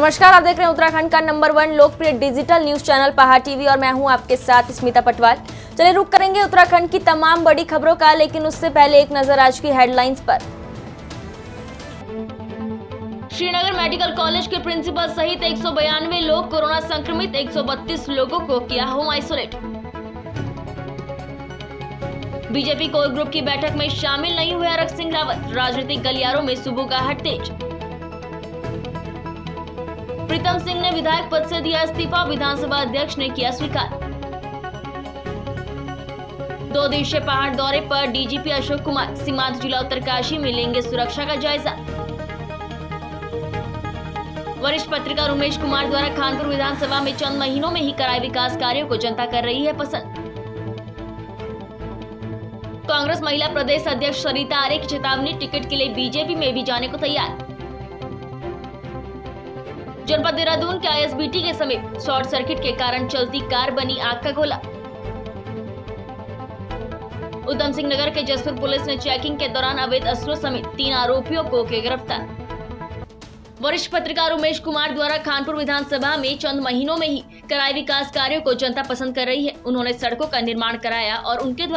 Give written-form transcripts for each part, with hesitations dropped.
नमस्कार, आप देख रहे हैं उत्तराखंड का नंबर 1 लोकप्रिय डिजिटल न्यूज चैनल पहाड़ टीवी और मैं हूं आपके साथ स्मिता पटवाल। चलिए रुक करेंगे उत्तराखंड की तमाम बड़ी खबरों का, लेकिन उससे पहले एक नजर आज की हेडलाइंस पर। श्रीनगर मेडिकल कॉलेज के प्रिंसिपल सहित 192 लोग कोरोना संक्रमित, 132 लोगों को किया home isolate. BJP core group की बैठक में शामिल नहीं हुए हरक सिंह रावत, राजनीतिक गलियारों में सुबुगाहट तेज। प्रीतम सिंह ने विधायक पद से दिया इस्तीफा, विधानसभा अध्यक्ष ने किया स्वीकार। 2 दिवसीय पहाड़ दौरे पर डीजीपी अशोक कुमार, सीमांत जिला उत्तरकाशी में लेंगे सुरक्षा का जायजा। वरिष्ठ पत्रकार उमेश कुमार द्वारा खानपुर विधानसभा में चंद महीनों में ही कराए विकास कार्यों को जनता कर रही है पसंद। कांग्रेस महिला प्रदेश अध्यक्ष सरिता आर्य की चेतावनी, टिकट के लिए बीजेपी में भी जाने को तैयार। जनपद देहरादून के आईएसबीटी के समीप शॉर्ट सर्किट के कारण चलती कार बनी आग का गोला। उधम सिंह नगर के जसपुर पुलिस ने चेकिंग के दौरान अवैध अस्त्रों समेत 3 आरोपियों को किया गिरफ्तार। वरिष्ठ पत्रकार उमेश कुमार द्वारा खानपुर विधानसभा में चंद महीनों में ही कराए विकास कार्यों को जनता पसंद कर रही है। उन्होंने सड़कों का निर्माण कराया और उनके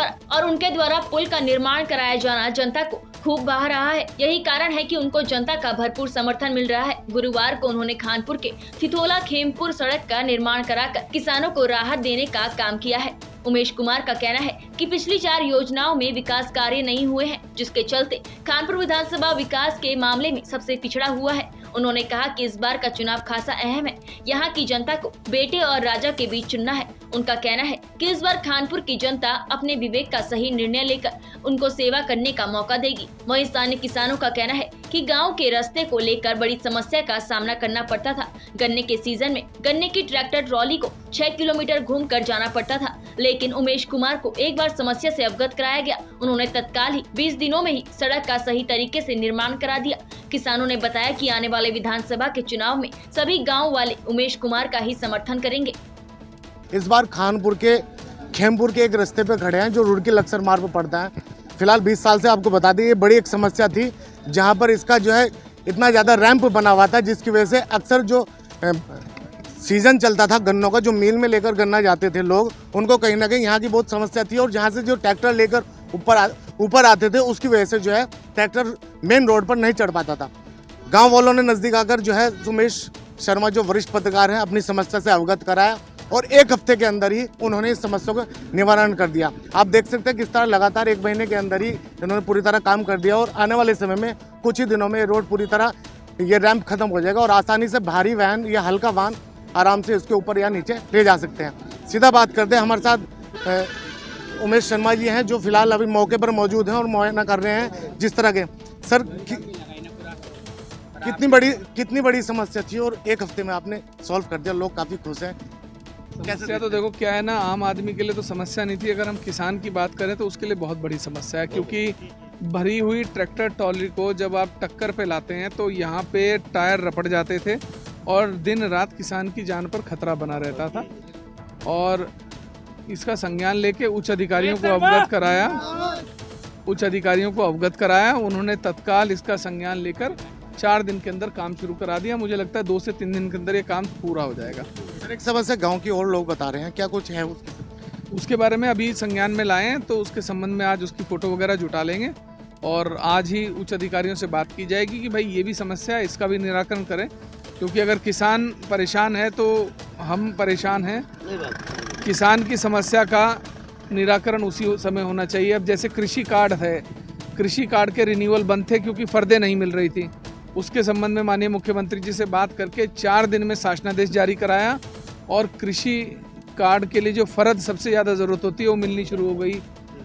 द्वारा पुल का निर्माण कराया जाना जनता को खूब भाह रहा है। यही कारण है कि उनको जनता का भरपूर समर्थन मिल रहा है। गुरुवार को उन्होंने खानपुर के थिथोला खेमपुर सड़क का निर्माण कराकर किसानों को राहत देने का काम किया है। उमेश कुमार का कहना है कि पिछली 4 योजनाओं में विकास कार्य नहीं हुए हैं, जिसके चलते खानपुर विधानसभा विकास के मामले में सबसे पिछड़ा हुआ है। उन्होंने कहा कि इस बार का चुनाव खासा अहम है। यहाँ की जनता को बेटे और राजा के बीच चुनना है। उनका कहना है कि इस बार खानपुर की जनता अपने विवेक का सही निर्णय लेकर उनको सेवा करने का मौका देगी। वहीं स्थानीय किसानों का कहना है कि गांव के रास्ते को लेकर बड़ी समस्या का सामना करना पड़ता था। गन्ने के सीजन में गन्ने की ट्रैक्टर ट्रॉली को 6 किलोमीटर घूम कर जाना पड़ता था, लेकिन उमेश कुमार को एक बार समस्या से अवगत कराया गया। उन्होंने तत्काल ही 20 दिनों में ही सड़क का सही तरीके से निर्माण करा दिया। किसानों ने बताया कि आने वाले विधानसभा के चुनाव में सभी गाँव वाले उमेश कुमार का ही समर्थन करेंगे। इस बार खानपुर के खेमपुर के एक रास्ते पे खड़े हैं जो रुड़की लक्सर मार्ग पर पड़ता है। फिलहाल 20 साल से आपको बता दें ये बड़ी एक समस्या थी, जहां पर इसका जो है इतना ज़्यादा रैंप बना हुआ था, जिसकी वजह से अक्सर जो सीजन चलता था गन्नों का, जो मिल में लेकर गन्ना जाते थे लोग, उनको कहीं ना कहीं यहाँ की बहुत समस्या थी। और जहाँ से जो ट्रैक्टर लेकर ऊपर आते थे, उसकी वजह से जो है ट्रैक्टर मेन रोड पर नहीं चढ़ पाता था। गाँव वालों ने नज़दीक आकर जो है उमेश शर्मा जो वरिष्ठ पत्रकार हैं अपनी समस्या से अवगत कराया और 1 हफ्ते के अंदर ही उन्होंने इस समस्या का निवारण कर दिया। आप देख सकते हैं किस तरह लगातार 1 महीने के अंदर ही इन्होंने पूरी तरह काम कर दिया और आने वाले समय में कुछ ही दिनों में रोड पूरी तरह ये रैंप खत्म हो जाएगा और आसानी से भारी वाहन या हल्का वाहन आराम से इसके ऊपर या नीचे ले जा सकते हैं। सीधा बात करते हैं, हमारे साथ उमेश शर्मा जी हैं जो फिलहाल अभी मौके पर मौजूद हैं और मुआयना कर रहे हैं जिस तरह के। सर कितनी बड़ी समस्या थी और 1 हफ्ते में आपने सॉल्व कर दिया, लोग काफ़ी खुश हैं। समस्या तो देखो क्या है ना, आम आदमी के लिए तो समस्या नहीं थी। अगर हम किसान की बात करें तो उसके लिए बहुत बड़ी समस्या है, क्योंकि भरी हुई ट्रैक्टर ट्रॉली को जब आप टक्कर पे लाते हैं तो यहाँ पे टायर रपट जाते थे और दिन रात किसान की जान पर खतरा बना रहता था। और इसका संज्ञान लेके उच्च अधिकारियों को अवगत कराया। उन्होंने तत्काल इसका संज्ञान लेकर 4 दिन के अंदर काम शुरू करा दिया। मुझे लगता है 2 से 3 दिन के अंदर ये काम पूरा हो जाएगा। एक समस्या गांव की और लोग बता रहे हैं, क्या कुछ है उसके बारे में अभी संज्ञान में लाए हैं, तो उसके संबंध में आज उसकी फ़ोटो वगैरह जुटा लेंगे और आज ही उच्च अधिकारियों से बात की जाएगी कि भाई ये भी समस्या है, इसका भी निराकरण करें। क्योंकि अगर किसान परेशान है तो हम परेशान हैं। किसान की समस्या का निराकरण उसी समय होना चाहिए। अब जैसे कृषि कार्ड है, कृषि कार्ड के रिन्यूअल बंद थे क्योंकि फर्दे नहीं मिल रही थी। उसके संबंध में माननीय मुख्यमंत्री जी से बात करके 4 दिन में शासनादेश जारी कराया और कृषि कार्ड के लिए जो फर्द सबसे ज़्यादा ज़रूरत होती है वो मिलनी शुरू हो गई।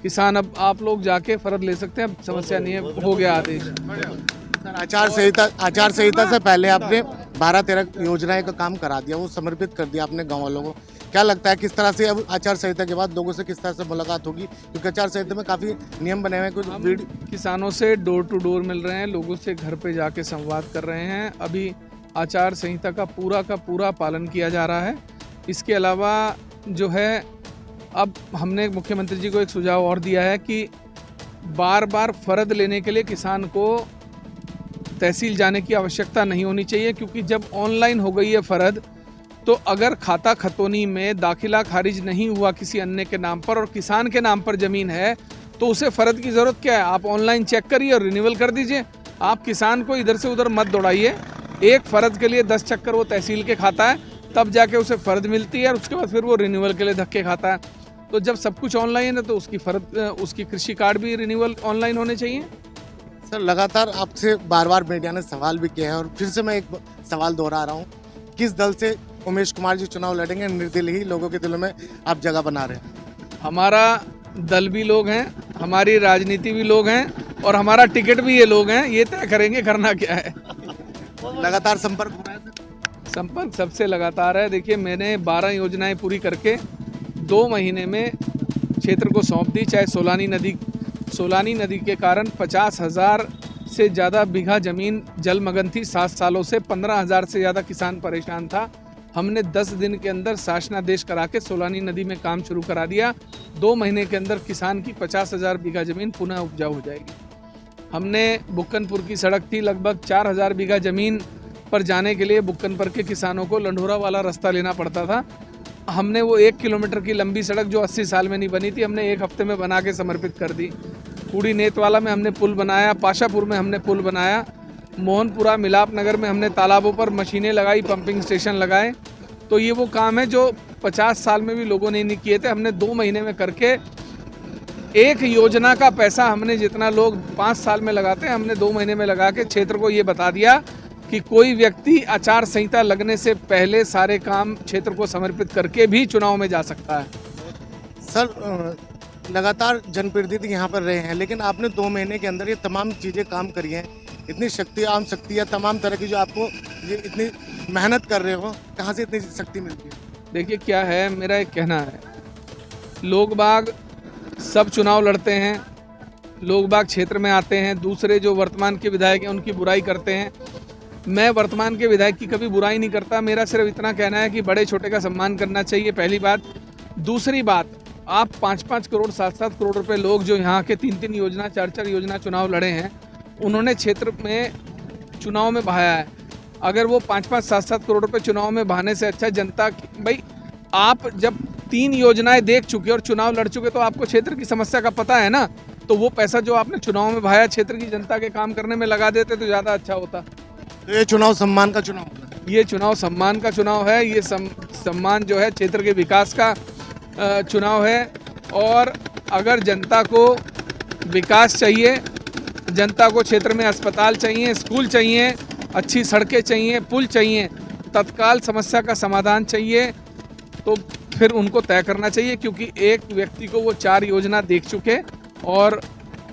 किसान अब आप लोग जाके फर्द ले सकते हैं, अब समस्या नहीं है, हो गया आदेश। आचार संहिता से पहले आपने 12-13 योजनाएं का काम करा दिया, वो समर्पित कर दिया आपने गाँव वालों को। क्या लगता है किस तरह से अब आचार संहिता के बाद लोगों से किस तरह से मुलाकात होगी, क्योंकि आचार संहिता में काफ़ी नियम बने हुए हैं? कुछ किसानों से डोर टू डोर मिल रहे हैं, लोगों से घर पे जाके संवाद कर रहे हैं। अभी आचार संहिता का पूरा पालन किया जा रहा है। इसके अलावा जो है अब हमने मुख्यमंत्री जी को एक सुझाव और दिया है कि बार बार फर्द लेने के लिए किसान को तहसील जाने की आवश्यकता नहीं होनी चाहिए, क्योंकि जब ऑनलाइन हो गई है फ़र्द, तो अगर खाता खतौनी में दाखिला खारिज नहीं हुआ किसी अन्य के नाम पर और किसान के नाम पर ज़मीन है, तो उसे फ़र्द की ज़रूरत क्या है? आप ऑनलाइन चेक करिए और रिन्यूअल कर दीजिए। आप किसान को इधर से उधर मत दौड़ाइए। एक फ़र्द के लिए 10 चक्कर वो तहसील के खाता है, तब जाके उसे फ़र्द मिलती है और उसके बाद फिर वो रिन्यूअल के लिए धक्के खाता है। तो जब सब कुछ ऑनलाइन है तो उसकी कृषि कार्ड भी रिन्यूअल ऑनलाइन होने चाहिए। सर लगातार आपसे बार बार मीडिया ने सवाल भी किया है और फिर से मैं एक सवाल दोहरा रहा हूँ, किस दल से उमेश कुमार जी चुनाव लड़ेंगे? निर्दलीय लोगों के दिलों में आप जगह बना रहे हैं। हमारा दल भी लोग हैं, हमारी राजनीति भी लोग हैं और हमारा टिकट भी ये लोग हैं। ये तय करेंगे करना क्या है। लगातार संपर्क हो रहा है सर? संपर्क सबसे लगातार है। देखिए, मैंने 12 योजनाएं पूरी करके 2 महीने में क्षेत्र को सौंप दी। चाहे सोलानी नदी के कारण 50,000 से ज़्यादा बीघा ज़मीन जलमग्न थी 7 सालों से। 15,000 से ज़्यादा किसान परेशान था। हमने 10 दिन के अंदर शासनादेश करा के सोलानी नदी में काम शुरू करा दिया। 2 महीने के अंदर किसान की 50,000 बीघा ज़मीन पुनः उपजाऊ हो जाएगी। हमने बुक्कनपुर की सड़क थी, लगभग 4,000 बीघा ज़मीन पर जाने के लिए बुक्कनपुर के किसानों को लंढोरा वाला रास्ता लेना पड़ता था। हमने वो 1 किलोमीटर की लंबी सड़क जो 80 साल में नहीं बनी थी, हमने 1 हफ्ते में बना के समर्पित कर दी। कूड़ी नेतवाला में हमने पुल बनाया, पाशापुर में हमने पुल बनाया, मोहनपुरा मिलाप नगर में हमने तालाबों पर मशीनें लगाई, पंपिंग स्टेशन लगाए। तो ये वो काम है जो 50 साल में भी लोगों ने नहीं किए थे। हमने 2 महीने में करके एक योजना का पैसा हमने जितना लोग 5 साल में लगाते हैं, हमने 2 महीने में लगा के क्षेत्र को ये बता दिया कि कोई व्यक्ति आचार संहिता लगने से पहले सारे काम क्षेत्र को समर्पित करके भी चुनाव में जा सकता है। सर लगातार जनप्रतिनिधि यहाँ पर रहे हैं, लेकिन आपने 2 महीने के अंदर ये तमाम चीज़ें काम करी हैं। इतनी शक्ति, आम शक्ति या तमाम तरह की जो आपको ये इतनी मेहनत कर रहे हो, कहाँ से इतनी शक्ति मिलती है? देखिए क्या है, मेरा एक कहना है, लोग बाग सब चुनाव लड़ते हैं, लोग बाग क्षेत्र में आते हैं, दूसरे जो वर्तमान के विधायक हैं उनकी बुराई करते हैं। मैं वर्तमान के विधायक की कभी बुराई नहीं करता। मेरा सिर्फ इतना कहना है कि बड़े छोटे का सम्मान करना चाहिए, पहली बात। दूसरी बात, आप 5-5 करोड़ 7-7 करोड़ रुपए लोग जो यहाँ के 3-3 योजना 4-4 योजना चुनाव लड़े हैं, उन्होंने क्षेत्र में चुनाव में बहाया है। अगर वो 5-5 7-7 करोड़ रुपए चुनाव में बहाने से अच्छा जनता भाई, आप जब 3 योजनाएं देख चुके और चुनाव लड़ चुके तो आपको क्षेत्र की समस्या का पता है ना। तो वो पैसा जो आपने चुनाव में बहाया क्षेत्र की जनता के काम करने में लगा देते तो ज़्यादा अच्छा होता। तो ये चुनाव सम्मान का चुनाव होता है? ये चुनाव सम्मान का चुनाव है। ये सम्मान जो है क्षेत्र के विकास का चुनाव है। और अगर जनता को विकास चाहिए, जनता को क्षेत्र में अस्पताल चाहिए, स्कूल चाहिए, अच्छी सड़कें चाहिए, पुल चाहिए, तत्काल समस्या का समाधान चाहिए, तो फिर उनको तय करना चाहिए। क्योंकि एक व्यक्ति को वो 4 योजना देख चुके और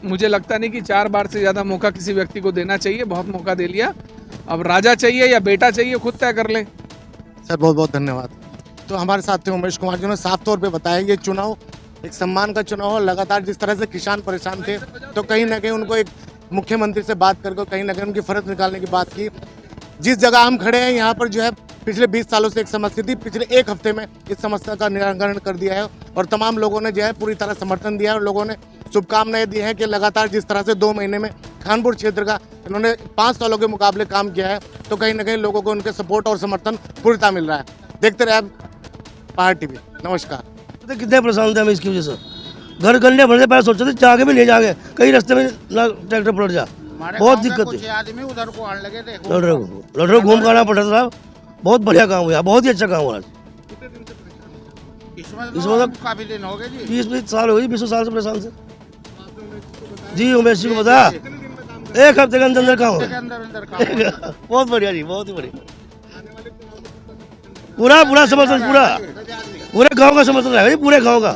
मुझे लगता नहीं कि 4 बार से ज़्यादा मौका किसी व्यक्ति को देना चाहिए। बहुत मौका दे लिया, अब राजा चाहिए या बेटा चाहिए खुद तय कर ले। सर बहुत बहुत धन्यवाद। तो हमारे साथ थे उमेश कुमार जी ने साफ तौर पे बताया ये चुनाव एक सम्मान का चुनाव है। लगातार जिस तरह से किसान परेशान थे, तो कहीं ना कहीं उनको एक मुख्यमंत्री से बात करके कहीं ना कहीं उनकी फर्ज निकालने की बात की। जिस जगह हम खड़े हैं यहाँ पर जो है पिछले 20 सालों से एक समस्या थी, पिछले 1 हफ्ते में इस समस्या का निराकरण कर दिया है और तमाम लोगों ने जो है पूरी तरह समर्थन दिया है और लोगों ने शुभकामनाएं दी हैं कि लगातार जिस तरह से 2 महीने में खानपुर क्षेत्र का इन्होंने 5 सालों के मुकाबले काम किया है, तो कहीं ना कहीं लोगों को उनके सपोर्ट और समर्थन पूर्णतः मिल रहा है। देखते रहे आप पहाड़ टीवी। नमस्कार। कितने परेशान थे हम इसकी वजह से। घर गन्ने भरने पहले सोचते थे जाके भी नहीं जाएंगे, कहीं रास्ते में ना ट्रैक्टर पलट जा, बहुत दिक्कत थी। आदमी उधर को आने लगे थे, लड़ घूम कर आना पड़ा था। बहुत बढ़िया काम हुआ, बहुत ही अच्छा काम हुआ। इसमें काफी दिन हो गए जी, 20 साल हो गई, 20 साल से परेशान से जी। उमेश जी को बता 1 हफ्ते के अंदर काम हुआ। बहुत बढ़िया जी, बहुत ही बढ़िया। पूरा समर्थन, पूरे गांव का समर्थन रहेगा जी, पूरे गांव का।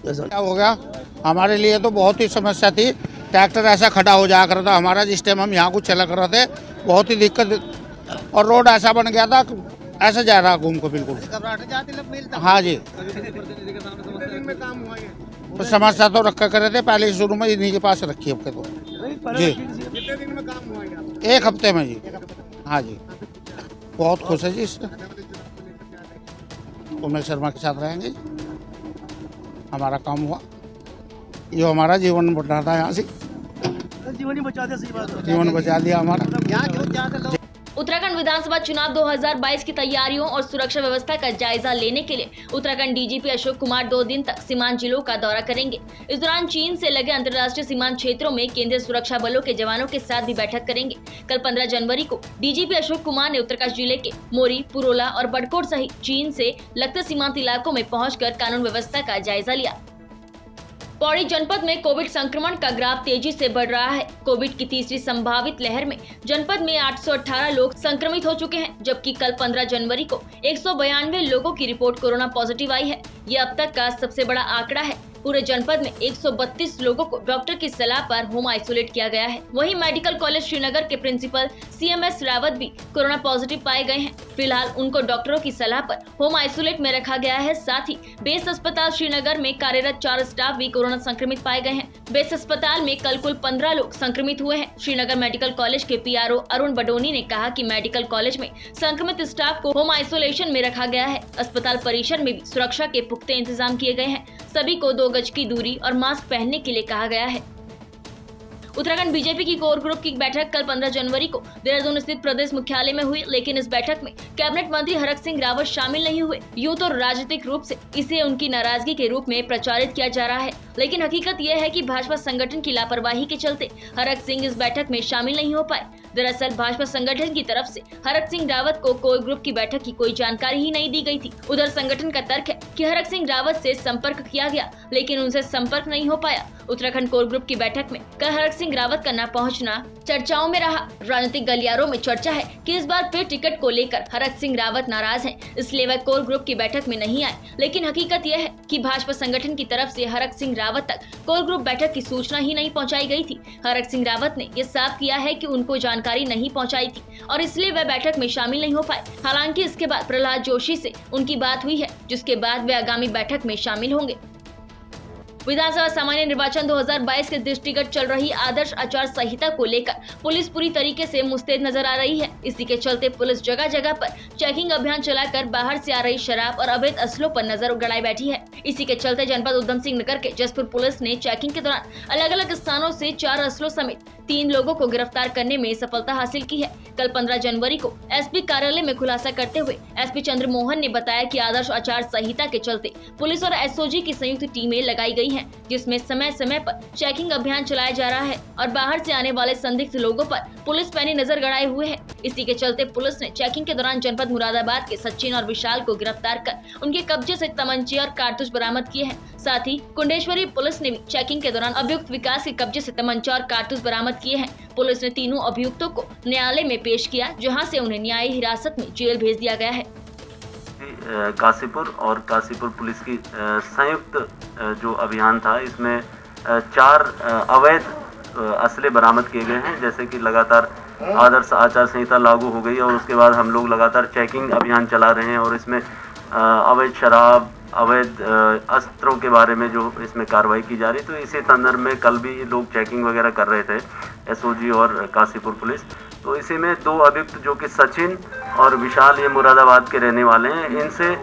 क्या हो गया, हमारे लिए तो बहुत ही समस्या थी। ट्रैक्टर ऐसा खड़ा हो जाया करता था हमारा, जिस टाइम हम यहाँ कुछ चला कर रहे थे, बहुत ही दिक्कत। और रोड ऐसा बन गया था, ऐसा जा रहा घूम को बिल्कुल। हाँ जी, तो समस्या तो रखा कर रहे थे पहले शुरू में, इन्हीं के पास रखी है तो जी। 1 हफ्ते में जी। हाँ जी, बहुत खुश है जी इससे। उमेश शर्मा के साथ रहेंगे, हमारा काम हुआ, ये हमारा जीवन बढ़ रहा था यहाँ से। जीवन ही बचा दिया, सही बात है। जीवन बचा दिया हमारा। उत्तराखंड विधानसभा चुनाव 2022 की तैयारियों और सुरक्षा व्यवस्था का जायजा लेने के लिए उत्तराखंड डीजीपी अशोक कुमार 2 दिन तक सीमांत जिलों का दौरा करेंगे। इस दौरान चीन से लगे अंतर्राष्ट्रीय सीमांत क्षेत्रों में केंद्रीय सुरक्षा बलों के जवानों के साथ भी बैठक करेंगे। कल 15 जनवरी को डीजीपी अशोक कुमार ने उत्तरकाशी जिले के मोरी, पुरोला और बड़कोट सहित चीन से लगते सीमांत इलाकों में पहुंचकर कानून व्यवस्था का जायजा लिया। पौड़ी जनपद में कोविड संक्रमण का ग्राफ तेजी से बढ़ रहा है। कोविड की तीसरी संभावित लहर में जनपद में 818 लोग संक्रमित हो चुके हैं, जबकि कल 15 जनवरी को 192 लोगों की रिपोर्ट कोरोना पॉजिटिव आई है। ये अब तक का सबसे बड़ा आंकड़ा है। पूरे जनपद में 132 लोगों को डॉक्टर की सलाह पर होम आइसोलेट किया गया है। वहीं मेडिकल कॉलेज श्रीनगर के प्रिंसिपल CMS रावत भी कोरोना पॉजिटिव पाए गए हैं। फिलहाल उनको डॉक्टरों की सलाह पर होम आइसोलेट में रखा गया है। साथ ही बेस अस्पताल श्रीनगर में कार्यरत 4 स्टाफ भी कोरोना संक्रमित पाए गए हैं। बेस अस्पताल में कल कुल 15 लोग संक्रमित हुए हैं। श्रीनगर मेडिकल कॉलेज के PRO अरुण बडोनी ने कहा कि मेडिकल कॉलेज में संक्रमित स्टाफ को होम आइसोलेशन में रखा गया है। अस्पताल परिसर में भी सुरक्षा के पुख्ते इंतजाम किए गए हैं। सभी को 2 गज की दूरी और मास्क पहनने के लिए कहा गया है। उत्तराखंड बीजेपी की कोर ग्रुप की बैठक कल 15 जनवरी को देहरादून स्थित प्रदेश मुख्यालय में हुई, लेकिन इस बैठक में कैबिनेट मंत्री हरक सिंह रावत शामिल नहीं हुए। यूं तो राजनीतिक रूप से इसे उनकी नाराजगी के रूप में प्रचारित किया जा रहा है, लेकिन हकीकत यह है कि भाजपा संगठन की लापरवाही के चलते हरक सिंह इस बैठक में शामिल नहीं हो पाए। दरअसल भाजपा संगठन की तरफ से हरक सिंह रावत को कोर ग्रुप की बैठक की कोई जानकारी ही नहीं दी गई थी। उधर संगठन का तर्क है कि हरक सिंह रावत से संपर्क किया गया, लेकिन उनसे संपर्क नहीं हो पाया। उत्तराखंड कोर ग्रुप की बैठक में कल हरक सिंह रावत का न पहुंचना चर्चाओं में रहा। राजनीतिक गलियारों में चर्चा है कि इस बार फिर टिकट को लेकर हरक सिंह रावत नाराज हैं, इसलिए वह कोर ग्रुप की बैठक में नहीं आए। लेकिन हकीकत यह है कि भाजपा संगठन की तरफ से हरक सिंह रावत तक कोर ग्रुप बैठक की सूचना ही नहीं पहुंचाई गई थी। हरक सिंह रावत ने यह साफ किया है कि उनको जानकारी नहीं पहुंचाई थी और इसलिए वह बैठक में शामिल नहीं हो पाए। हालांकि इसके बाद प्रहलाद जोशी से उनकी बात हुई है, जिसके बाद वे आगामी बैठक में शामिल होंगे। विधानसभा सामान्य निर्वाचन 2022 के दृष्टिगत चल रही आदर्श आचार संहिता को लेकर पुलिस पूरी तरीके से मुस्तैद नजर आ रही है। इसी के चलते पुलिस जगह जगह पर चेकिंग अभियान चलाकर बाहर से आ रही शराब और अवैध असलों पर नजर गड़ाई बैठी है। इसी के चलते जनपद उधम सिंह नगर के जसपुर पुलिस ने चेकिंग के दौरान अलग अलग स्थानों से 4 असलों समेत 3 लोगों को गिरफ्तार करने में सफलता हासिल की है। कल 15 जनवरी को SP कार्यालय में खुलासा करते हुए SP चंद्र मोहन ने बताया कि आदर्श आचार संहिता के चलते पुलिस और SOG की संयुक्त टीमें लगाई गई हैं, जिसमें समय समय पर चेकिंग अभियान चलाया जा रहा है और बाहर से आने वाले संदिग्ध लोगों पर पुलिस पैनी नजर गड़ाए हुए है। इसी के चलते पुलिस ने चेकिंग के दौरान जनपद मुरादाबाद के सचिन और विशाल को गिरफ्तार कर उनके कब्जे से तमंचे और कारतूस बरामद किए हैं। साथ ही कुंडेश्वरी पुलिस ने भी चेकिंग के दौरान अभियुक्त विकास के कब्जे से तमंचा और कारतूस बरामद किए हैं। पुलिस ने तीनों अभियुक्तों को न्यायालय में पेश किया, जहां से उन्हें न्यायिक हिरासत में जेल भेज दिया गया है। काशीपुर और काशीपुर पुलिस की संयुक्त जो अभियान था, इसमें 4 अवैध असले बरामद किए गए हैं। जैसे कि लगातार आदर्श आचार संहिता लागू हो गई और उसके बाद हम लोग लगातार चेकिंग अभियान चला रहे हैं और इसमें अवैध शराब, अवैध अस्त्रों के बारे में जो इसमें कार्रवाई की जा रही। तो इसी संदर्भ में कल भी लोग चेकिंग वगैरह कर रहे थे, SOG और काशीपुर पुलिस। तो इसी में 2 अभियुक्त जो कि सचिन और विशाल, ये मुरादाबाद के रहने वाले हैं, इनसे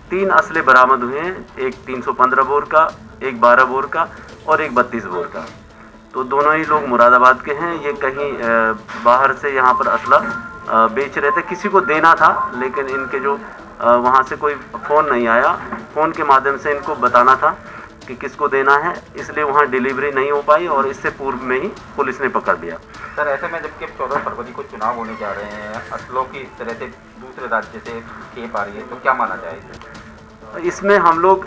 3 असले बरामद हुए हैं। एक 315 बोर का, एक 12 बोर का और एक 32 बोर का। तो दोनों ही लोग मुरादाबाद के हैं। ये कहीं बाहर से यहाँ पर असला बेच रहे थे, किसी को देना था, लेकिन इनके जो वहाँ से कोई फ़ोन नहीं आया। फ़ोन के माध्यम से इनको बताना था कि किसको देना है, इसलिए वहाँ डिलीवरी नहीं हो पाई और इससे पूर्व में ही पुलिस ने पकड़ लिया। सर, ऐसे में जबकि 14 फरवरी को चुनाव होने जा रहे हैं, असलों की इस तरह से दूसरे राज्य से खेप आ रही है, तो क्या माना जाए इसे? इसमें हम लोग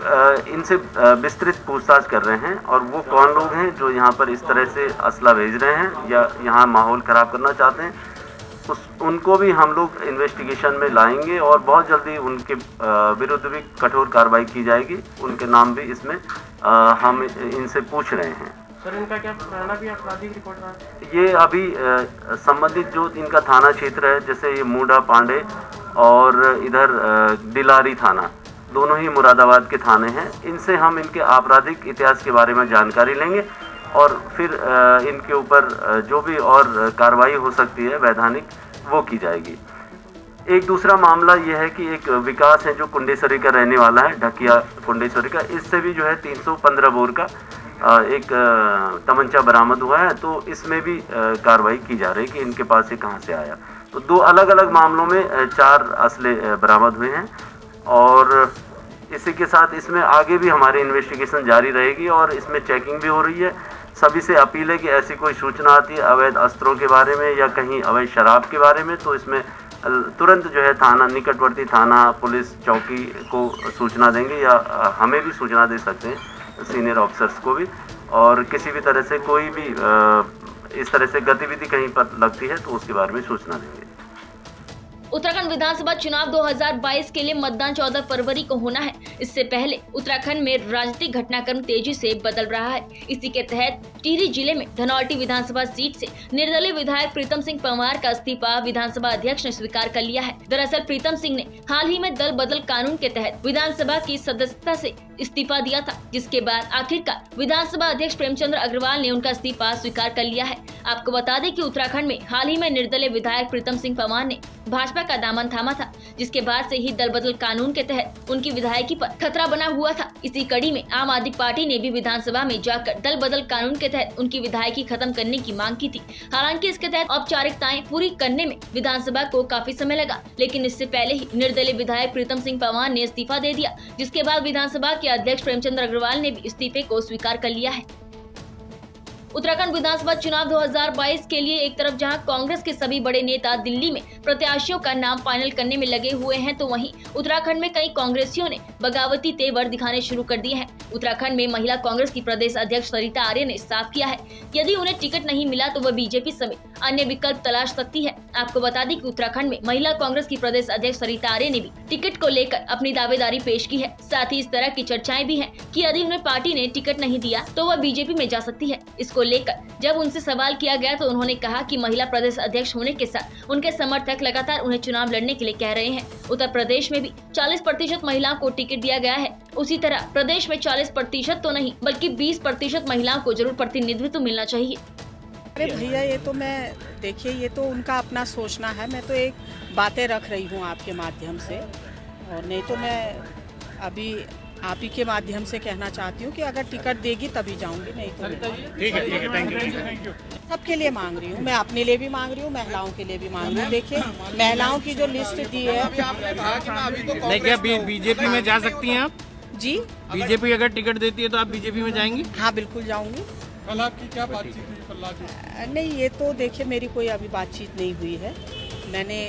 इनसे विस्तृत पूछताछ कर रहे हैं और वो कौन लोग हैं जो यहाँ पर इस तरह से असला भेज रहे हैं या यहाँ माहौल ख़राब करना चाहते हैं। उनको भी हम लोग इन्वेस्टिगेशन में लाएंगे और बहुत जल्दी उनके विरुद्ध भी कठोर कार्रवाई की जाएगी। उनके नाम भी इसमें हम इनसे पूछ रहे हैं। सर, इनका क्या पुराना भी आपराधिक रिकॉर्ड रहा है? ये अभी संबंधित जो इनका थाना क्षेत्र है, जैसे ये मूडा पांडे और इधर डिलारी थाना, दोनों ही मुरादाबाद के थाने हैं। इनसे हम इनके आपराधिक इतिहास के बारे में जानकारी लेंगे और फिर इनके ऊपर जो भी और कार्रवाई हो सकती है वैधानिक, वो की जाएगी। एक दूसरा मामला यह है कि एक विकास है जो कुंडेश्वरी का रहने वाला है, ढकिया कुंडेश्वरी का, इससे भी जो है 315 बोर का एक तमंचा बरामद हुआ है। तो इसमें भी कार्रवाई की जा रही है कि इनके पास ये कहां से आया। तो 2 अलग अलग मामलों में 4 असले बरामद हुए हैं और इसी के साथ इसमें आगे भी हमारी इन्वेस्टिगेशन जारी रहेगी और इसमें चेकिंग भी हो रही है। सभी से अपील है कि ऐसी कोई सूचना आती है अवैध अस्त्रों के बारे में या कहीं अवैध शराब के बारे में तो इसमें तुरंत जो है थाना, निकटवर्ती थाना, पुलिस चौकी को सूचना देंगे या हमें भी सूचना दे सकते हैं, सीनियर ऑफिसर्स को भी। और किसी भी तरह से कोई भी इस तरह से गतिविधि कहीं पर लगती है तो उसके बारे में सूचना देंगे। उत्तराखंड विधानसभा चुनाव 2022 के लिए मतदान 14 फरवरी को होना है। इससे पहले उत्तराखंड में राजनीतिक घटनाक्रम तेजी से बदल रहा है। इसी के तहत टिहरी जिले में धनौल्टी विधानसभा सीट से निर्दलीय विधायक प्रीतम सिंह पंवार का इस्तीफा विधानसभा अध्यक्ष ने स्वीकार कर लिया है। दरअसल प्रीतम सिंह ने हाल ही में दल बदल कानून के तहत विधानसभा की सदस्यता से इस्तीफा दिया था, जिसके बाद आखिरकार विधानसभा अध्यक्ष प्रेमचंद्र अग्रवाल ने उनका इस्तीफा स्वीकार कर लिया है। आपको बता दें कि उत्तराखंड में हाल ही में निर्दलीय विधायक प्रीतम सिंह पंवार ने भाजपा का दामन थामा था, जिसके बाद से ही दल बदल कानून के तहत उनकी विधायकी पर खतरा बना हुआ था। इसी कड़ी में आम आदमी पार्टी ने भी विधानसभा में जाकर दल बदल कानून के तहत उनकी विधायकी खत्म करने की मांग की थी। हालांकि इसके तहत औपचारिकताएं पूरी करने में विधानसभा को काफी समय लगा, लेकिन इससे पहले ही निर्दलीय विधायक प्रीतम सिंह पंवार ने इस्तीफा दे दिया, जिसके बाद विधानसभा के अध्यक्ष प्रेमचंद्र अग्रवाल ने भी इस्तीफे को स्वीकार कर लिया है। उत्तराखंड विधानसभा चुनाव 2022 के लिए एक तरफ जहां कांग्रेस के सभी बड़े नेता दिल्ली में प्रत्याशियों का नाम फाइनल करने में लगे हुए हैं, तो वहीं उत्तराखंड में कई कांग्रेसियों ने बगावती तेवर दिखाने शुरू कर दिए हैं। उत्तराखंड में महिला कांग्रेस की प्रदेश अध्यक्ष सरिता आर्य ने साफ किया है, यदि उन्हें टिकट नहीं मिला तो वह बीजेपी समेत अन्य विकल्प तलाश सकती है। आपको बता दें कि उत्तराखंड में महिला कांग्रेस की प्रदेश अध्यक्ष सरिता आर्य ने भी टिकट को लेकर अपनी दावेदारी पेश की है। साथ ही इस तरह की चर्चाएं भी हैं कि यदि उन्हें पार्टी ने टिकट नहीं दिया तो वह बीजेपी में जा सकती है। इसको लेकर जब उनसे सवाल किया गया तो उन्होंने कहा कि महिला प्रदेश अध्यक्ष होने के साथ उनके समर्थक लगातार उन्हें चुनाव लड़ने के लिए कह रहे हैं। उत्तर प्रदेश में भी 40% महिलाओं को टिकट दिया गया है। उसी तरह प्रदेश में 40% तो नहीं बल्कि 20% महिलाओं को जरूर प्रतिनिधित्व मिलना चाहिए। अरे भैया, ये तो मैं देखिए, ये तो उनका अपना सोचना है। मैं तो एक बातें रख रही हूँ आपके माध्यम से, और नहीं तो मैं अभी आप ही के माध्यम से कहना चाहती हूँ कि अगर टिकट देगी तभी जाऊँगी, नहीं तो ठीक है, थैंक यू। सबके लिए मांग रही हूँ, मैं अपने लिए भी मांग रही हूँ, महिलाओं के लिए भी मांग रही हूँ। देखिए, महिलाओं की जो लिस्ट दी है। नहीं, क्या बीजेपी में जा सकती हैं आप? जी, बीजेपी अगर टिकट देती है तो आप बीजेपी में जाएंगी? हाँ, बिल्कुल जाऊँगी। कल आपकी क्या बातचीत हुई? नहीं, ये तो देखिए मेरी कोई अभी बातचीत नहीं हुई है। मैंने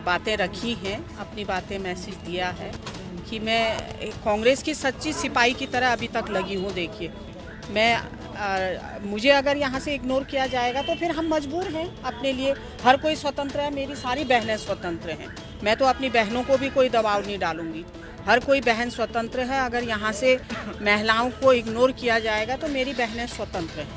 बातें रखी हैं, अपनी बातें मैसेज दिया है कि मैं कांग्रेस की सच्ची सिपाही की तरह अभी तक लगी हूँ। देखिए, मुझे अगर यहाँ से इग्नोर किया जाएगा तो फिर हम मजबूर हैं अपने लिए। हर कोई स्वतंत्र है, मेरी सारी बहनें स्वतंत्र हैं। मैं तो अपनी बहनों को भी कोई दबाव नहीं डालूंगी। हर कोई बहन स्वतंत्र है। अगर यहाँ से महिलाओं को इग्नोर किया जाएगा तो मेरी बहनें स्वतंत्र हैं।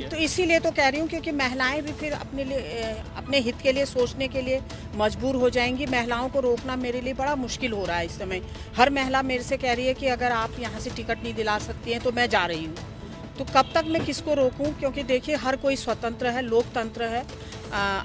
तो इसीलिए तो कह रही हूँ, क्योंकि महिलाएं भी फिर अपने लिए, अपने हित के लिए सोचने के लिए मजबूर हो जाएंगी। महिलाओं को रोकना मेरे लिए बड़ा मुश्किल हो रहा है इस समय। हर महिला मेरे से कह रही है कि अगर आप यहाँ से टिकट नहीं दिला सकती हैं तो मैं जा रही हूँ। तो कब तक मैं किसको रोकूं? क्योंकि देखिए, हर कोई स्वतंत्र है, लोकतंत्र है,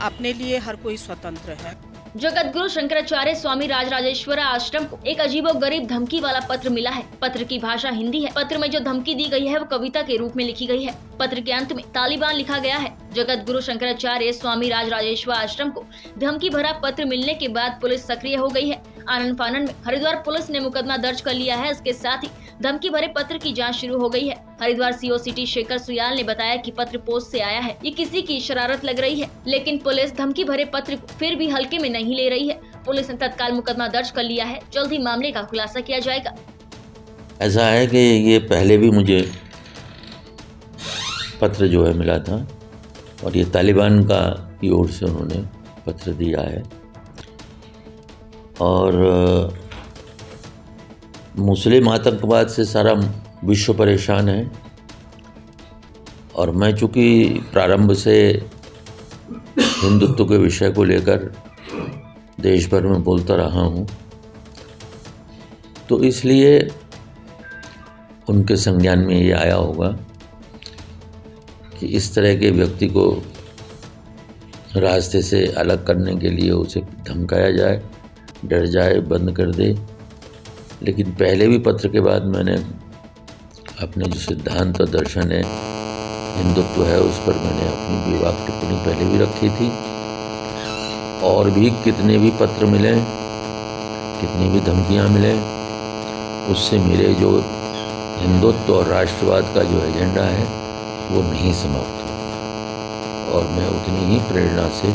अपने लिए हर कोई स्वतंत्र है। जगतगुरु शंकराचार्य स्वामी राजराजेश्वर आश्रम को एक अजीबोगरीब धमकी वाला पत्र मिला है। पत्र की भाषा हिंदी है। पत्र में जो धमकी दी गई है वो कविता के रूप में लिखी गई है। पत्र के अंत में तालिबान लिखा गया है। जगतगुरु शंकराचार्य स्वामी राजराजेश्वर आश्रम को धमकी भरा पत्र मिलने के बाद पुलिस सक्रिय हो गई है। आनन फानन में हरिद्वार पुलिस ने मुकदमा दर्ज कर लिया है। इसके साथ ही धमकी भरे पत्र की जांच शुरू हो गई है। हरिद्वार सीओ सिटी शेखर सुयाल ने बताया कि पत्र पोस्ट से आया है, ये किसी की शरारत लग रही है, लेकिन पुलिस धमकी भरे पत्र को फिर भी हल्के में नहीं ले रही है। पुलिस ने तत्काल मुकदमा दर्ज कर लिया है। जल्द ही मामले का खुलासा किया जाएगा। ऐसा है कि ये पहले भी मुझे पत्र जो है मिला था, और ये तालिबान का की ओर से उन्होंने पत्र दिया है। और मुस्लिम आतंकवाद से सारा विश्व परेशान है, और मैं चूँकि प्रारंभ से हिंदुत्व के विषय को लेकर देश भर में बोलता रहा हूँ, तो इसलिए उनके संज्ञान में ये आया होगा कि इस तरह के व्यक्ति को रास्ते से अलग करने के लिए उसे धमकाया जाए, डर जाए, बंद कर दे। लेकिन पहले भी पत्र के बाद मैंने अपने जो सिद्धांत और दर्शन है, हिंदुत्व है, उस पर मैंने अपनी बेबाक टिप्पणी पहले भी रखी थी। और भी कितने भी पत्र मिले, कितनी भी धमकियाँ मिले, उससे मेरे जो हिंदुत्व और राष्ट्रवाद का जो एजेंडा है वो नहीं समाप्त हो। और मैं उतनी ही प्रेरणा से,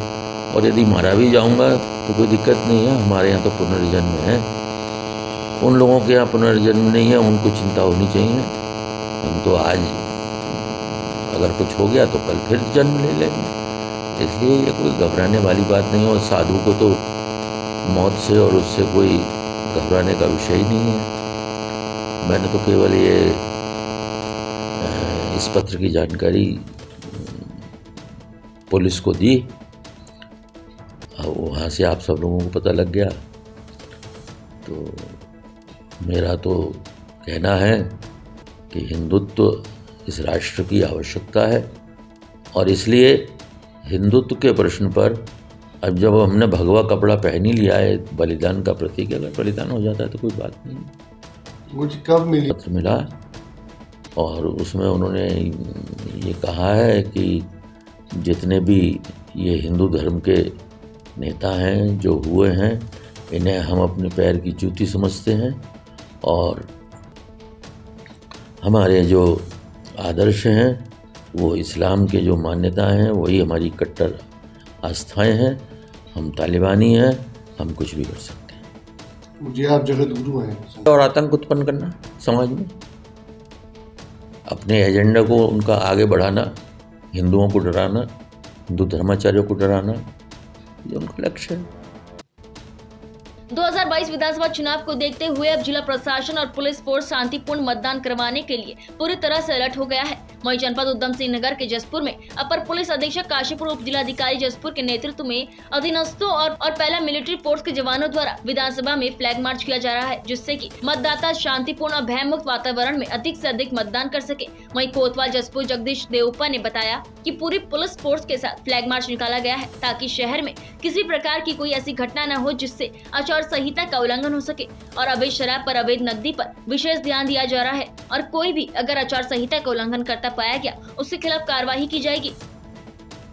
और यदि मारा भी जाऊंगा तो कोई दिक्कत नहीं है, हमारे यहाँ तो पुनर्जन्म है। उन लोगों के यहाँ पुनर्जन्म नहीं है, उनको चिंता होनी चाहिए। हम तो आज अगर कुछ हो गया तो कल फिर जन्म ले लेंगे, इसलिए ये कोई घबराने वाली बात नहीं है। और साधु को तो मौत से और उससे कोई घबराने का विषय ही नहीं है। मैंने तो केवल ये इस पत्र की जानकारी पुलिस को दी, वहाँ से आप सब लोगों को पता लग गया। तो मेरा तो कहना है कि हिंदुत्व इस राष्ट्र की आवश्यकता है, और इसलिए हिंदुत्व के प्रश्न पर अब जब हमने भगवा कपड़ा पहन ही लिया है, बलिदान का प्रतीक, अगर बलिदान हो जाता है तो कोई बात नहीं। मुझे कब मिली? पत्र मिला और उसमें उन्होंने ये कहा है कि जितने भी ये हिंदू धर्म के नेता हैं जो हुए हैं, इन्हें हम अपने पैर की जूती समझते हैं, और हमारे जो आदर्श हैं वो इस्लाम के जो मान्यताएं हैं वही हमारी कट्टर आस्थाएं हैं। हम तालिबानी हैं, हम कुछ भी कर सकते हैं। मुझे आप जगत गुरु हैं। और आतंक उत्पन्न करना समाज में, अपने एजेंडा को उनका आगे बढ़ाना, हिंदुओं को डराना, हिंदू धर्माचार्यों को डराना, ये उनका लक्ष्य है। 2022 विधानसभा चुनाव को देखते हुए अब जिला प्रशासन और पुलिस फोर्स शांतिपूर्ण मतदान करवाने के लिए पूरी तरह से अलर्ट हो गया है। वहीं जनपद उधम सिंह नगर के जसपुर में अपर पुलिस अधीक्षक काशीपुर उप जिलाधिकारी जसपुर के नेतृत्व में अधीनस्थों और पहला मिलिट्री फोर्स के जवानों द्वारा विधानसभा में फ्लैग मार्च किया जा रहा है, जिससे कि मतदाता शांतिपूर्ण और भयमुक्त वातावरण में अधिक से अधिक मतदान कर सके। वहीं कोतवाल जसपुर जगदीश देवप्पा ने बताया कि पूरी पुलिस फोर्स के साथ फ्लैग मार्च निकाला गया है, ताकि शहर में किसी प्रकार की कोई ऐसी घटना न हो जिससे आचार संहिता का उल्लंघन हो सके। और अवैध शराब पर, अवैध नकदी पर विशेष ध्यान दिया जा रहा है, और कोई भी अगर आचार संहिता का उल्लंघन करता पाया गया उसके खिलाफ कार्रवाई की जाएगी।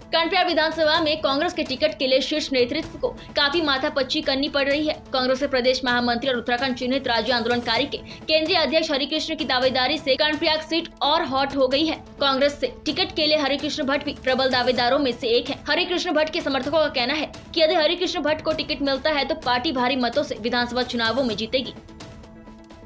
कर्णप्रयाग विधानसभा में कांग्रेस के टिकट के लिए शीर्ष नेतृत्व को काफी माथापच्ची करनी पड़ रही है। कांग्रेस के प्रदेश महामंत्री और उत्तराखंड चिन्हित राज्य आंदोलनकारी के केंद्रीय अध्यक्ष हरिकृष्ण की दावेदारी से कर्णप्रयाग सीट और हॉट हो गई है। कांग्रेस से टिकट के लिए हरिकृष्ण भट्ट भी प्रबल दावेदारों में से एक है। हरिकृष्ण भट्ट के समर्थकों का कहना है कि यदि हरिकृष्ण भट्ट को टिकट मिलता है तो पार्टी भारी मतों से विधानसभा चुनावों में जीतेगी।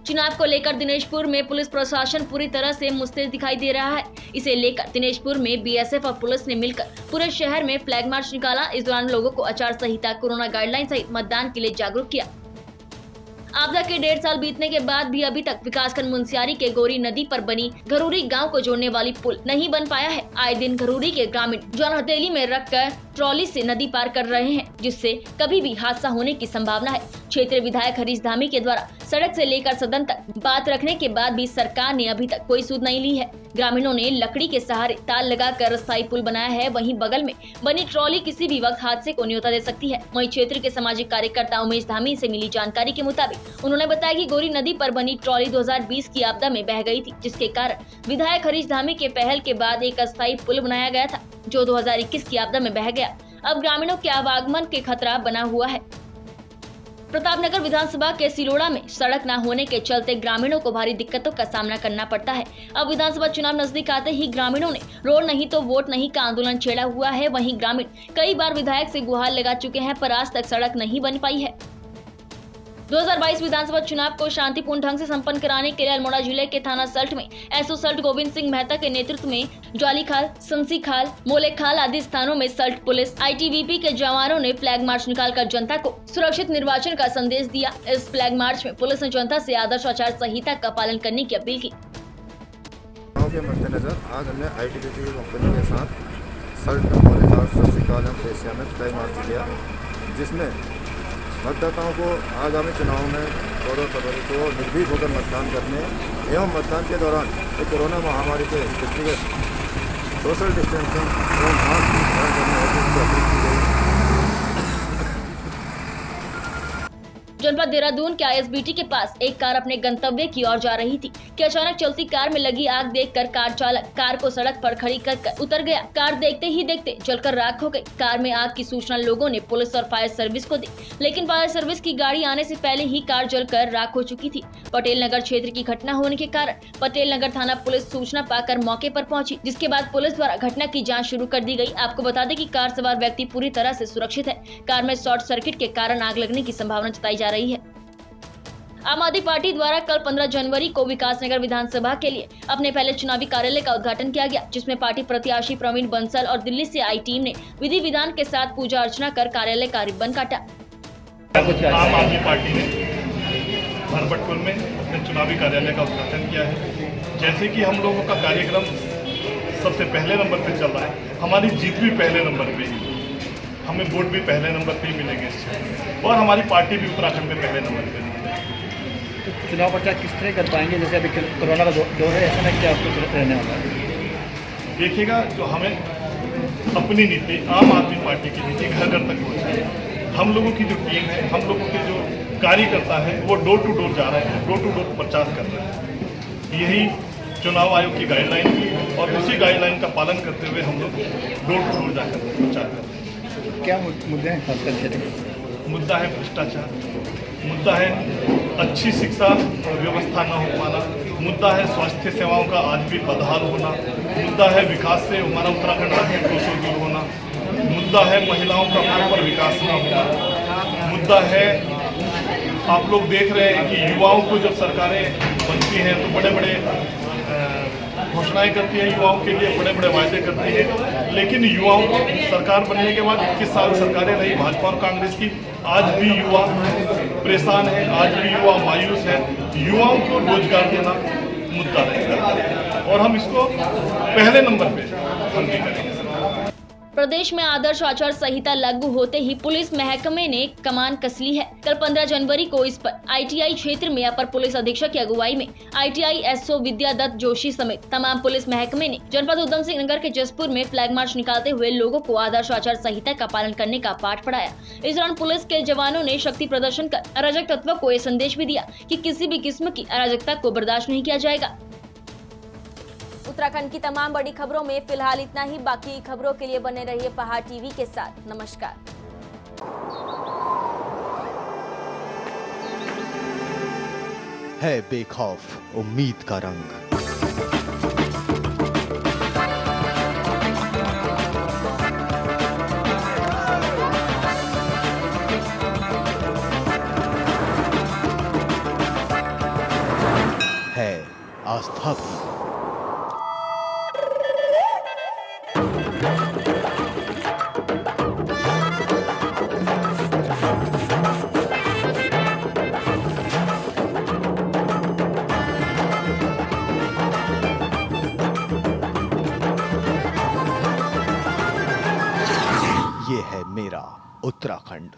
चुनाव को लेकर दिनेशपुर में पुलिस प्रशासन पूरी तरह से मुस्तैद दिखाई दे रहा है। इसे लेकर दिनेशपुर में बीएसएफ और पुलिस ने मिलकर पूरे शहर में फ्लैग मार्च निकाला। इस दौरान लोगों को आचार संहिता, कोरोना गाइडलाइन सहित मतदान के लिए जागरूक किया। आपदा के 1.5 साल बीतने के बाद भी अभी तक विकासखंड मुंसियारी के गोरी नदी पर बनी घरूरी गांव को जोड़ने वाली पुल नहीं बन पाया है। आए दिन घरूरी के ग्रामीण जौन हथेली में रखकर ट्रॉली से नदी पार कर रहे हैं, जिससे कभी भी हादसा होने की संभावना है। क्षेत्रीय विधायक हरीश धामी के द्वारा सड़क से लेकर सदन तक बात रखने के बाद भी सरकार ने अभी तक कोई सुध नहीं ली है। ग्रामीणों ने लकड़ी के सहारे ताल लगाकर अस्थायी पुल बनाया है। वहीं बगल में बनी ट्रॉली किसी भी वक्त हादसे को न्योता दे सकती है। वहीं क्षेत्र के सामाजिक कार्यकर्ता उमेश धामी से मिली जानकारी के मुताबिक उन्होंने बताया कि गोरी नदी पर बनी ट्रॉली 2020 की आपदा में बह गई थी, जिसके कारण विधायक हरीश धामी के पहल के बाद एक अस्थायी पुल बनाया गया था, जो 2021 की आपदा में बह गया। अब ग्रामीणों के आवागमन के खतरा बना हुआ है। प्रतापनगर विधानसभा के सिलोड़ा में सड़क न होने के चलते ग्रामीणों को भारी दिक्कतों का सामना करना पड़ता है। अब विधानसभा चुनाव नजदीक आते ही ग्रामीणों ने रोड नहीं तो वोट नहीं का आंदोलन छेड़ा हुआ है। वहीं ग्रामीण कई बार विधायक से गुहार लगा चुके हैं, पर आज तक सड़क नहीं बन पाई है। 2022 विधानसभा चुनाव को शांतिपूर्ण ढंग से संपन्न कराने के लिए अल्मोड़ा जिले के थाना सल्ट में एसओ सल्ट गोविंद सिंह मेहता के नेतृत्व में ज्वाली खाल, संसी खाल, मोले खाल आदि स्थानों में सल्ट पुलिस, आईटीबीपी के जवानों ने फ्लैग मार्च निकालकर जनता को सुरक्षित निर्वाचन का संदेश दिया। इस फ्लैग मार्च में पुलिस ने जनता से आदर्श आचार संहिता का पालन करने की अपील की। के मद्देनजर आज हमने आईटीबीपी की कंपनी के साथ सल्ट, मोले खाल, संसी खाल में फ्लैग मार्च किया, जिसमें मतदाताओं को आगामी चुनाव में 14 फरवरी को निर्भीक होकर मतदान करने एवं मतदान के दौरान कोरोना महामारी के दृष्टिगत सोशल डिस्टेंसिंग एवं मास्क की पालन करने हेतु उनसे अपील की गई। जनपद देहरादून के आईएसबीटी के पास एक कार अपने गंतव्य की ओर जा रही थी कि अचानक चलती कार में लगी आग देखकर कार चालक कार को सड़क पर खड़ी कर उतर गया। कार देखते ही देखते जलकर राख हो गई। कार में आग की सूचना लोगों ने पुलिस और फायर सर्विस को दी, लेकिन फायर सर्विस की गाड़ी आने से पहले ही कार जलकर राख हो चुकी थी। पटेल नगर क्षेत्र की घटना होने के कारण पटेल नगर थाना पुलिस सूचना पाकर मौके पर पहुंची, जिसके बाद पुलिस द्वारा घटना की जाँच शुरू कर दी गयी। आपको बता दें कि कार सवार व्यक्ति पूरी तरह से सुरक्षित है। कार में शॉर्ट सर्किट के कारण आग लगने की संभावना जताई जा रही है। आम आदमी पार्टी द्वारा कल 15 जनवरी को विकासनगर विधानसभा के लिए अपने पहले चुनावी कार्यालय का उद्घाटन किया गया, जिसमें पार्टी प्रत्याशी प्रवीण बंसल और दिल्ली से आई टीम ने विधि विधान के साथ पूजा अर्चना कर कार्यालय का रिबन काटा। आम आदमी पार्टी ने भरभटपुर में अपने चुनावी कार्यालय का उद्घाटन किया है। जैसे कि हम लोगों का कार्यक्रम सबसे पहले नंबर पे चल रहा है, हमारी जीत भी पहले नंबर पे ही, हमें वोट भी पहले नंबर पे ही मिलेंगे इस क्षेत्र में, और हमारी पार्टी भी उत्तराखंड में पहले नंबर पे। चुनाव प्रचार किस तरह कर पाएंगे, जैसे अभी कोरोना का दौर है, ऐसा में क्या आपको रहने वाला है? देखिएगा, जो हमें अपनी नीति आम आदमी पार्टी की नीति घर घर तक पहुँचाए। हम लोगों की जो टीम है, हम लोगों के जो कार्यकर्ता है, वो डोर टू डोर जा रहे हैं, डोर टू डोर प्रचार कर रहे हैं। यही चुनाव आयोग की गाइडलाइन थी और उसी गाइडलाइन का पालन करते हुए हम लोग डोर टू डोर जाकर प्रचार कर रहे हैं। क्या मुद्दे हैं खासकर क्षेत्र में? मुद्दा है भ्रष्टाचार, मुद्दा है अच्छी शिक्षा व्यवस्था न हो पाना, मुद्दा है स्वास्थ्य सेवाओं का आज भी बदहाल होना, मुद्दा है विकास से हमारा उत्तराखंड राज्य कोसों दूर होना, मुद्दा है महिलाओं का प्रॉपर विकास न होना, मुद्दा है आप लोग देख रहे हैं कि युवाओं को जब सरकारें बनती हैं तो बड़े बड़े घोषणाएं करती हैं, युवाओं के लिए बड़े बड़े वायदे करती है, लेकिन युवाओं को सरकार बनने के बाद 21 साल सरकारें रही भाजपा और कांग्रेस की, आज भी युवा परेशान है, आज भी युवा मायूस है। युवाओं को रोजगार देना मुद्दा रहेगा और हम इसको पहले नंबर पे हम भी करेंगे। प्रदेश में आदर्श आचार संहिता लागू होते ही पुलिस महकमे ने कमान कस ली है। कल 15 जनवरी को इस पर आईटीआई क्षेत्र में अपर पुलिस अधीक्षक की अगुवाई में आईटीआई एसओ विद्यादत्त जोशी समेत तमाम पुलिस महकमे ने जनपद उधम सिंह नगर के जसपुर में फ्लैग मार्च निकालते हुए लोगों को आदर्श आचार संहिता का पालन करने का पाठ पढ़ाया। इस दौरान पुलिस के जवानों ने शक्ति प्रदर्शन कर अराजक तत्वों को ये संदेश भी दिया कि किसी भी किस्म की अराजकता को बर्दाश्त नहीं किया जाएगा। उत्तराखंड की तमाम बड़ी खबरों में फिलहाल इतना ही। बाकी खबरों के लिए बने रहिए पहाड़ टीवी के साथ। नमस्कार। है बेखौफ उम्मीद का रंग। है आस्था भी। ये है मेरा उत्तराखंड।